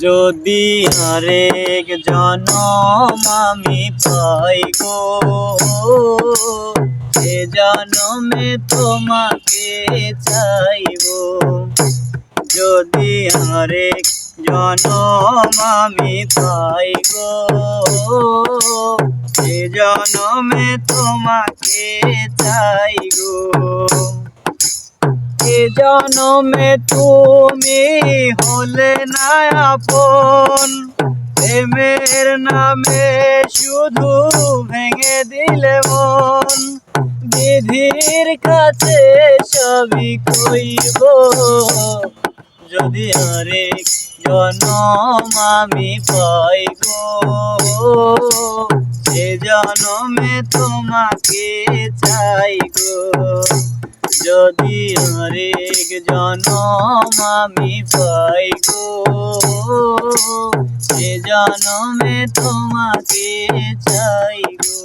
যদি আরেক জনম আমি পাই গো, এ জনমে তোমাকে চাইব। যদি আরেক জনম আমি পাই গো, এ জনমে তোমাকে চাই গো। এ জনমে তুমি হলে না আপন, প্রেমের নামে শুধু ভেঙে দিলে মন। বিধির কাছে সবই কইব, যদি আরেক জনম আমি পাই গো, এ জনমে তোমাকে চাই গো। যদি আরেক জনম আমি পাই গো, এ জনমে তোমাকে চাই গো।